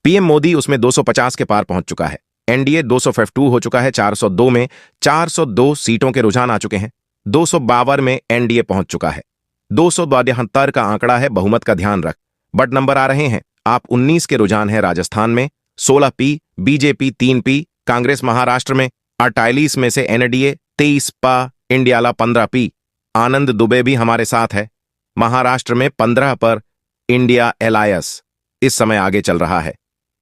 PM Modi उसमें 250 के पार पहुंच चुका है। एनडीए 252 हो चुका है। 402 में 402 सीटों के रुझान आ चुके हैं। 252 में एनडीए पहुंच चुका है। 272 का आंकड़ा है बहुमत का, ध्यान रख। बट नंबर आ रहे हैं। आप 19 के रुझान है राजस्थान में, 16 P, BJP 3 P, Congress Maharashtra में 48 में से एनडीए 23 पा, इंडियाला 15 पी। आनंद दुबे भी हमारे साथ है। महाराष्ट्र में 15 पर इंडिया एलायंस इस समय आगे चल रहा है।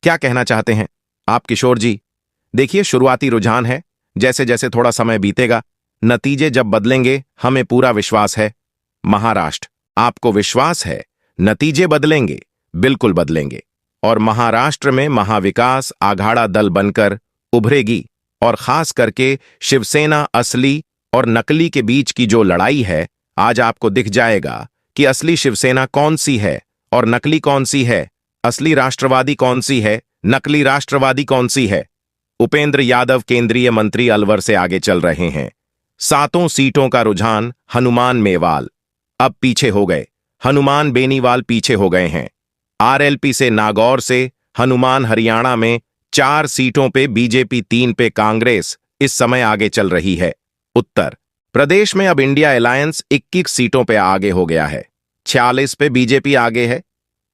क्या कहना चाहते हैं आप किशोर जी? देखिए, शुरुआती रुझान है। जैसे जैसे थोड़ा समय बीतेगा, नतीजे जब बदलेंगे, हमें पूरा विश्वास है। महाराष्ट्र, आपको विश्वास है नतीजे बदलेंगे? बिल्कुल बदलेंगे। और महाराष्ट्र में महाविकास आघाड़ा दल बनकर उभरेगी। और खास करके शिवसेना असली और नकली के बीच की जो लड़ाई है, आज आपको दिख जाएगा कि असली शिवसेना कौन सी है और नकली कौन सी है। असली राष्ट्रवादी कौन सी है, नकली राष्ट्रवादी कौन सी है। उपेंद्र यादव केंद्रीय मंत्री अलवर से आगे चल रहे हैं। 7 सीटों का रुझान हनुमान मेवाल अब पीछे हो गए। हनुमान बेनीवाल पीछे हो गए हैं। आरएलपी से नागौर से हनुमान हरियाणा में 4 सीटों पे बीजेपी, 3 पे कांग्रेस इस समय आगे चल रही है। उत्तर प्रदेश में अब इंडिया अलायंस 21 सीटों पे आगे हो गया है। 46 पे बीजेपी आगे है।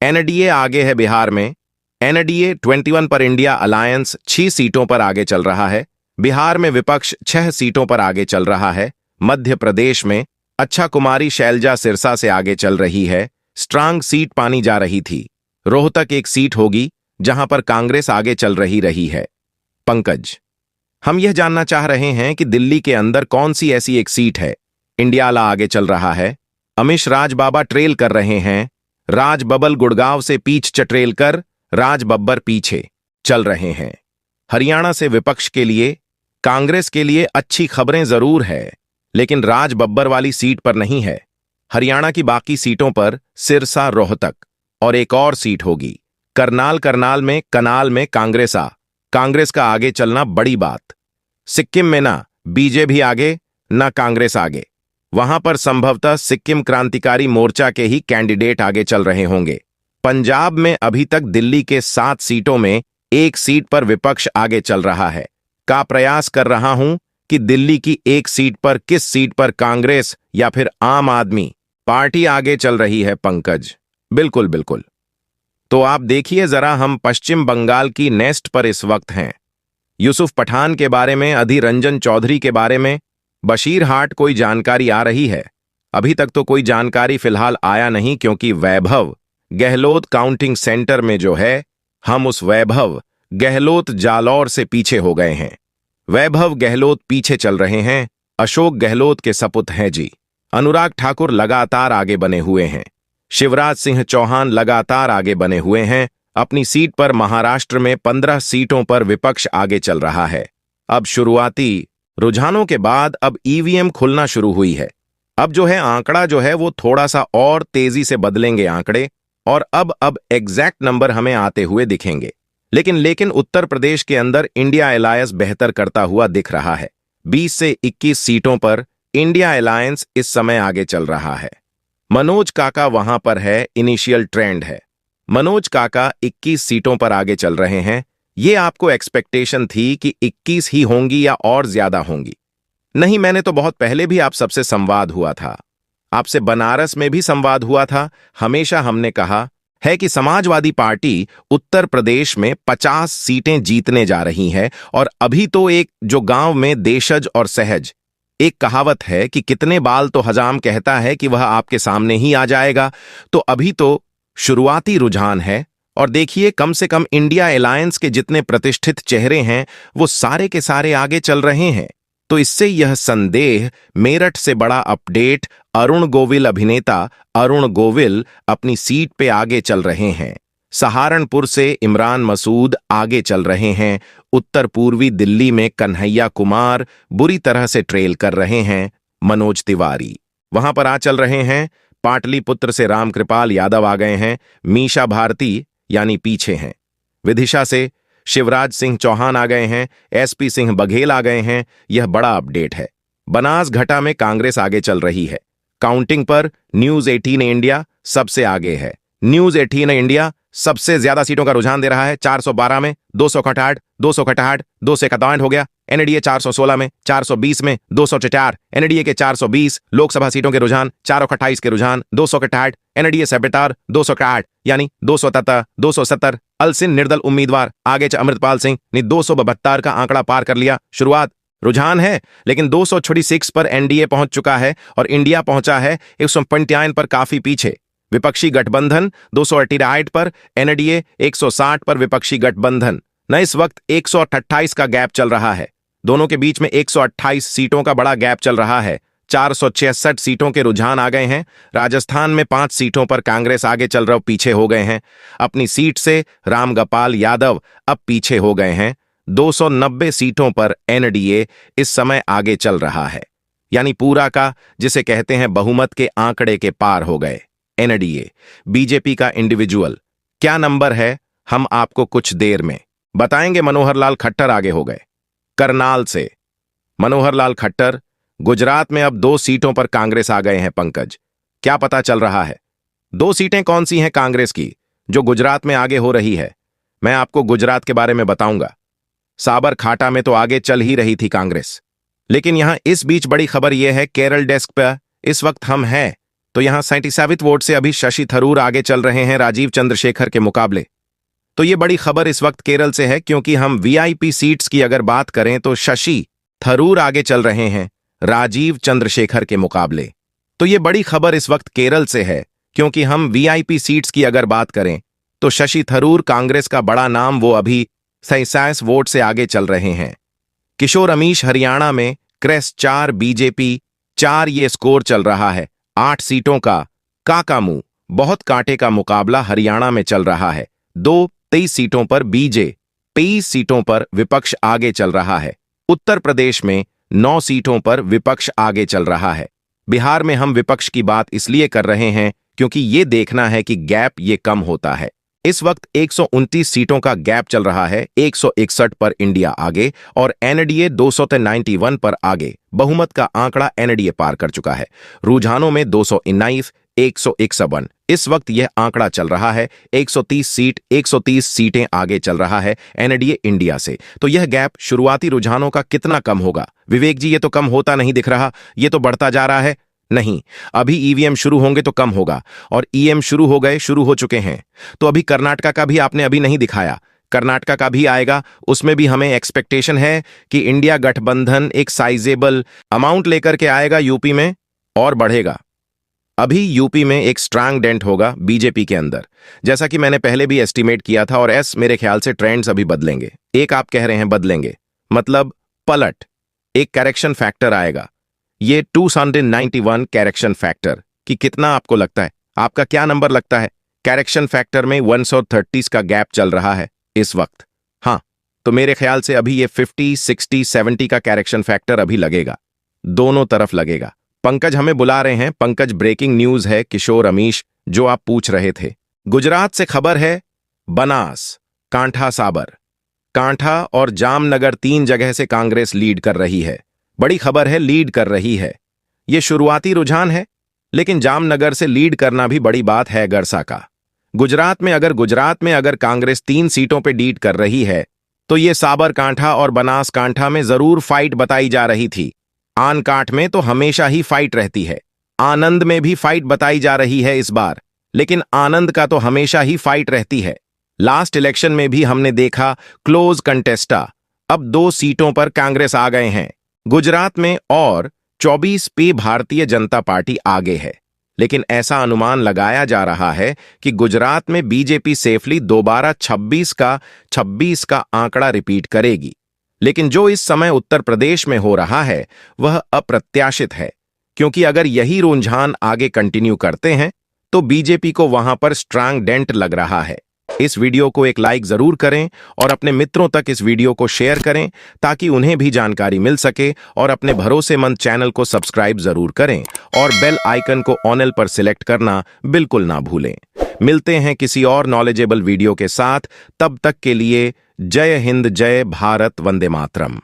एनडीए आगे है बिहार में। एनडीए 21 पर इंडिया अलायंस 6 सीटों पर आगे चल रहा है। बिहार में विपक्ष 6 सीटों पर आगे चल रहा है। मध्य प्रदेश में अच्छा कुमारी शैलजा सिरसा से आगे चल रही है। स्ट्रांग सीट पानी जा रही थी। रोहतक एक सीट होगी जहां पर कांग्रेस आगे चल रही है। पंकज, हम यह जानना चाह रहे हैं कि दिल्ली के अंदर कौन सी ऐसी एक सीट है। इंडियाला आगे चल रहा है। अमिश राज बाबा ट्रेल कर रहे हैं। राज बब्बर गुड़गांव से पीछ चट्रेल कर राज बब्बर पीछे चल रहे हैं। हरियाणा से विपक्ष के लिए, कांग्रेस के लिए अच्छी खबरें जरूर है, लेकिन राज बब्बर वाली सीट पर नहीं है। हरियाणा की बाकी सीटों पर सिरसा, रोहतक और एक और सीट होगी। कनाल में कांग्रेस का आगे चलना बड़ी बात। सिक्किम में ना बीजेपी आगे ना कांग्रेस आगे। वहां पर संभवतः सिक्किम क्रांतिकारी मोर्चा के ही कैंडिडेट आगे चल रहे होंगे। पंजाब में अभी तक दिल्ली के 7 सीटों में 1 सीट पर विपक्ष आगे चल रहा है। का प्रयास कर रहा हूं कि दिल्ली की 1 सीट पर किस सीट पर कांग्रेस या फिर आम आदमी पार्टी आगे चल रही है। पंकज, बिल्कुल बिल्कुल। तो आप देखिए जरा, हम पश्चिम बंगाल की नेस्ट पर इस वक्त हैं। यूसुफ पठान के बारे में, अधीर रंजन चौधरी के बारे में, बशीरहाट कोई जानकारी आ रही है? अभी तक तो कोई जानकारी फिलहाल आया नहीं, क्योंकि वैभव गहलोत काउंटिंग सेंटर में जो है, हम उस वैभव गहलोत जालौर से पीछे हो गए हैं। वैभव गहलोत पीछे चल रहे हैं। अशोक गहलोत के सपुत हैं जी। अनुराग ठाकुर लगातार आगे बने हुए हैं। शिवराज सिंह चौहान लगातार आगे बने हुए हैं। अपनी सीट पर महाराष्ट्र में 15 सीटों पर विपक्ष आगे चल रहा है। अब शुरुआती रुझानों के बाद अब ईवीएम खुलना शुरू हुई है। अब जो है आंकड़ा जो है वो थोड़ा सा और तेजी से बदलेंगे आंकड़े, और अब एग्जैक्ट नंबर हमें आते हुए दिखेंगे। लेकिन उत्तर प्रदेश के अंदर इंडिया अलायंस बेहतर करता हुआ दिख रहा है। 20 से 21 सीटों पर इंडिया अलायंस इस समय आगे चल रहा है। मनोज काका वहां पर है, इनिशियल ट्रेंड है। मनोज काका 21 सीटों पर आगे चल रहे हैं। ये आपको एक्सपेक्टेशन थी कि 21 ही होंगी या और ज्यादा होंगी? नहीं, मैंने तो बहुत पहले भी आप सबसे संवाद हुआ था। आपसे बनारस में भी संवाद हुआ था। हमेशा हमने कहा है कि समाजवादी पार्टी उत्तर प्रदेश में 50 सीटें जीतने जा रही है। और अभी तो एक जो गांव में देशज और सहज, एक कहावत है कि कितने बाल तो हजाम कहता है कि वह आपके सामने ही आ जाएगा। तो अभी तो शुरुआती रुझान है। और देखिए, कम से कम इंडिया अलायंस के जितने प्रतिष्ठित चेहरे हैं वो सारे के सारे आगे चल रहे हैं। तो इससे यह संदेह, मेरठ से बड़ा अपडेट, अरुण गोविल, अभिनेता अरुण गोविल अपनी सीट पे आगे चल रहे हैं। सहारनपुर से इमरान मसूद आगे चल रहे हैं। उत्तर पूर्वी दिल्ली में कन्हैया कुमार बुरी तरह से ट्रेल कर रहे हैं। मनोज तिवारी वहां पर आ चल रहे हैं। पाटलिपुत्र से रामकृपाल यादव आ गए हैं। मीशा भारती यानी पीछे हैं। विदिशा से शिवराज सिंह चौहान आ गए हैं। एसपी सिंह बघेल आ गए हैं। यह बड़ा अपडेट है। बनासघटा में कांग्रेस आगे चल रही है। काउंटिंग पर न्यूज 18 इंडिया सबसे आगे है। न्यूज 18 इंडिया सबसे ज्यादा सीटों का रुझान दे रहा है। 412 में 268, 268, 261 हो गया। एनडीए 416 में, 420 में, 204, एनडीए के 420 लोकसभा सीटों के रुझान, 428 के रुझान, 268, एनडीए 77, 268 यानी 273, 270। अलसिन निर्दल उम्मीदवार आगे अमृतपाल सिंह ने 272 का आंकड़ा पार कर लिया। शुरुआत रुझान है, लेकिन 246 पर एनडीए पहुंच चुका है और इंडिया पहुंचा है 195 पर, काफी पीछे। विपक्षी गठबंधन 288 पर, एनडीए 160 पर विपक्षी गठबंधन न। इस वक्त 128 का गैप चल रहा है। दोनों के बीच में 128 सीटों का बड़ा गैप चल रहा है। 466 सीटों के रुझान आ गए हैं। राजस्थान में 5 सीटों पर कांग्रेस आगे चल रहा, पीछे हो गए हैं। अपनी सीट से रामगोपाल यादव अब पीछे हो गए हैं। 290 सीटों पर एनडीए इस समय आगे चल रहा है, यानी पूरा का जिसे कहते हैं बहुमत के आंकड़े के पार हो गए एनडीए। बीजेपी का इंडिविजुअल क्या नंबर है, हम आपको कुछ देर में बताएंगे। मनोहर लाल खट्टर आगे हो गए करनाल से। मनोहर लाल खट्टर, गुजरात में अब 2 सीटों पर कांग्रेस आ गए हैं। पंकज, क्या पता चल रहा है? 2 सीटें कौन सी हैं कांग्रेस की जो गुजरात में आगे हो रही है? मैं आपको गुजरात के बारे में बताऊंगा। साबरकांठा में तो आगे चल ही रही थी कांग्रेस, लेकिन यहां इस बीच बड़ी खबर यह है, केरल डेस्क पर इस वक्त हम हैं तो यहां 77 वोट से अभी शशि थरूर आगे चल रहे हैं राजीव चंद्रशेखर के मुकाबले। तो यह बड़ी खबर इस वक्त केरल से है, क्योंकि हम वीआईपी सीट्स की अगर बात करें तो शशि थरूर आगे चल रहे हैं राजीव चंद्रशेखर के मुकाबले। तो यह बड़ी खबर इस वक्त केरल से है, क्योंकि हम वीआईपी सीट्स की अगर बात करें तो शशि थरूर, कांग्रेस का बड़ा नाम, वो अभी 67 वोट से आगे चल रहे हैं। किशोर अमीश हरियाणा में क्रेस 4, बीजेपी 4 ये स्कोर चल रहा है। 8 सीटों का काकामू, बहुत कांटे का मुकाबला हरियाणा में चल रहा है। 23 सीटों पर बीजे, 23 सीटों पर विपक्ष आगे चल रहा है। उत्तर प्रदेश में 9 सीटों पर विपक्ष आगे चल रहा है। बिहार में हम विपक्ष की बात इसलिए कर रहे हैं क्योंकि ये देखना है कि गैप ये कम होता है। इस वक्त 129 सीटों का गैप चल रहा है। 161 पर इंडिया आगे और एनडीए 291 पर आगे। बहुमत का आंकड़ा एनडीए पार कर चुका है। रुझानों में 219, 151 इस वक्त यह आंकड़ा चल रहा है। 130 सीटें आगे चल रहा है एनडीए इंडिया से। तो यह गैप शुरुआती रुझानों का कितना कम होगा? विवेक जी, ये तो कम होता नहीं दिख रहा, ये तो बढ़ता जा रहा है। नहीं, अभी ईवीएम शुरू होंगे तो कम होगा, और ईएम शुरू हो चुके हैं। तो अभी कर्नाटका का भी आपने अभी नहीं दिखाया, कर्नाटका का भी आएगा। उसमें भी हमें एक्सपेक्टेशन है कि इंडिया गठबंधन एक साइजेबल अमाउंट लेकर के आएगा यूपी में और बढ़ेगा। अभी यूपी में एक स्ट्रांग डेंट होगा बीजेपी के अंदर, जैसा कि मैंने पहले भी एस्टिमेट किया था। और मेरे ख्याल से ट्रेंड्स अभी बदलेंगे। एक आप कह रहे हैं बदलेंगे, मतलब पलट, एक करेक्शन फैक्टर आएगा। ये 291 करेक्शन फैक्टर कि कितना आपको लगता है? आपका क्या नंबर लगता है? करेक्शन फैक्टर में 130 का गैप चल रहा है इस वक्त। हाँ, तो मेरे ख्याल से अभी ये 50, 60, 70 का करेक्शन फैक्टर अभी लगेगा, दोनों तरफ लगेगा। पंकज हमें बुला रहे हैं। पंकज, ब्रेकिंग न्यूज है, किशोर अमीश जो आप पूछ रहे थे। गुजरात से खबर है, बनास, कांठा, साबर, कांठा और जामनगर 3 जगह से कांग्रेस लीड कर रही है। बड़ी खबर है, लीड कर रही है। यह शुरुआती रुझान है, लेकिन जामनगर से लीड करना भी बड़ी बात है गरसा का। गुजरात में अगर कांग्रेस 3 सीटों पर लीड कर रही है तो यह साबरकांठा और बनासकांठा में जरूर फाइट बताई जा रही थी। आनकांठ में तो हमेशा ही फाइट रहती है। आनंद में भी फाइट बताई जा रही है इस बार, लेकिन आनंद का तो हमेशा ही फाइट रहती है। लास्ट इलेक्शन में भी हमने देखा क्लोज कंटेस्टा। अब 2 सीटों पर कांग्रेस आ गए हैं गुजरात में, और 24 पे भारतीय जनता पार्टी आगे है। लेकिन ऐसा अनुमान लगाया जा रहा है कि गुजरात में बीजेपी सेफली दोबारा 26 का आंकड़ा रिपीट करेगी। लेकिन जो इस समय उत्तर प्रदेश में हो रहा है वह अप्रत्याशित है, क्योंकि अगर यही रुझान आगे कंटिन्यू करते हैं तो बीजेपी को वहां पर स्ट्रांग डेंट लग रहा है। इस वीडियो को एक लाइक जरूर करें और अपने मित्रों तक इस वीडियो को शेयर करें ताकि उन्हें भी जानकारी मिल सके, और अपने भरोसेमंद चैनल को सब्सक्राइब जरूर करें और बेल आइकन को ऑल पर सिलेक्ट करना बिल्कुल ना भूलें। मिलते हैं किसी और नॉलेजेबल वीडियो के साथ, तब तक के लिए जय हिंद, जय भारत, वंदे मातरम।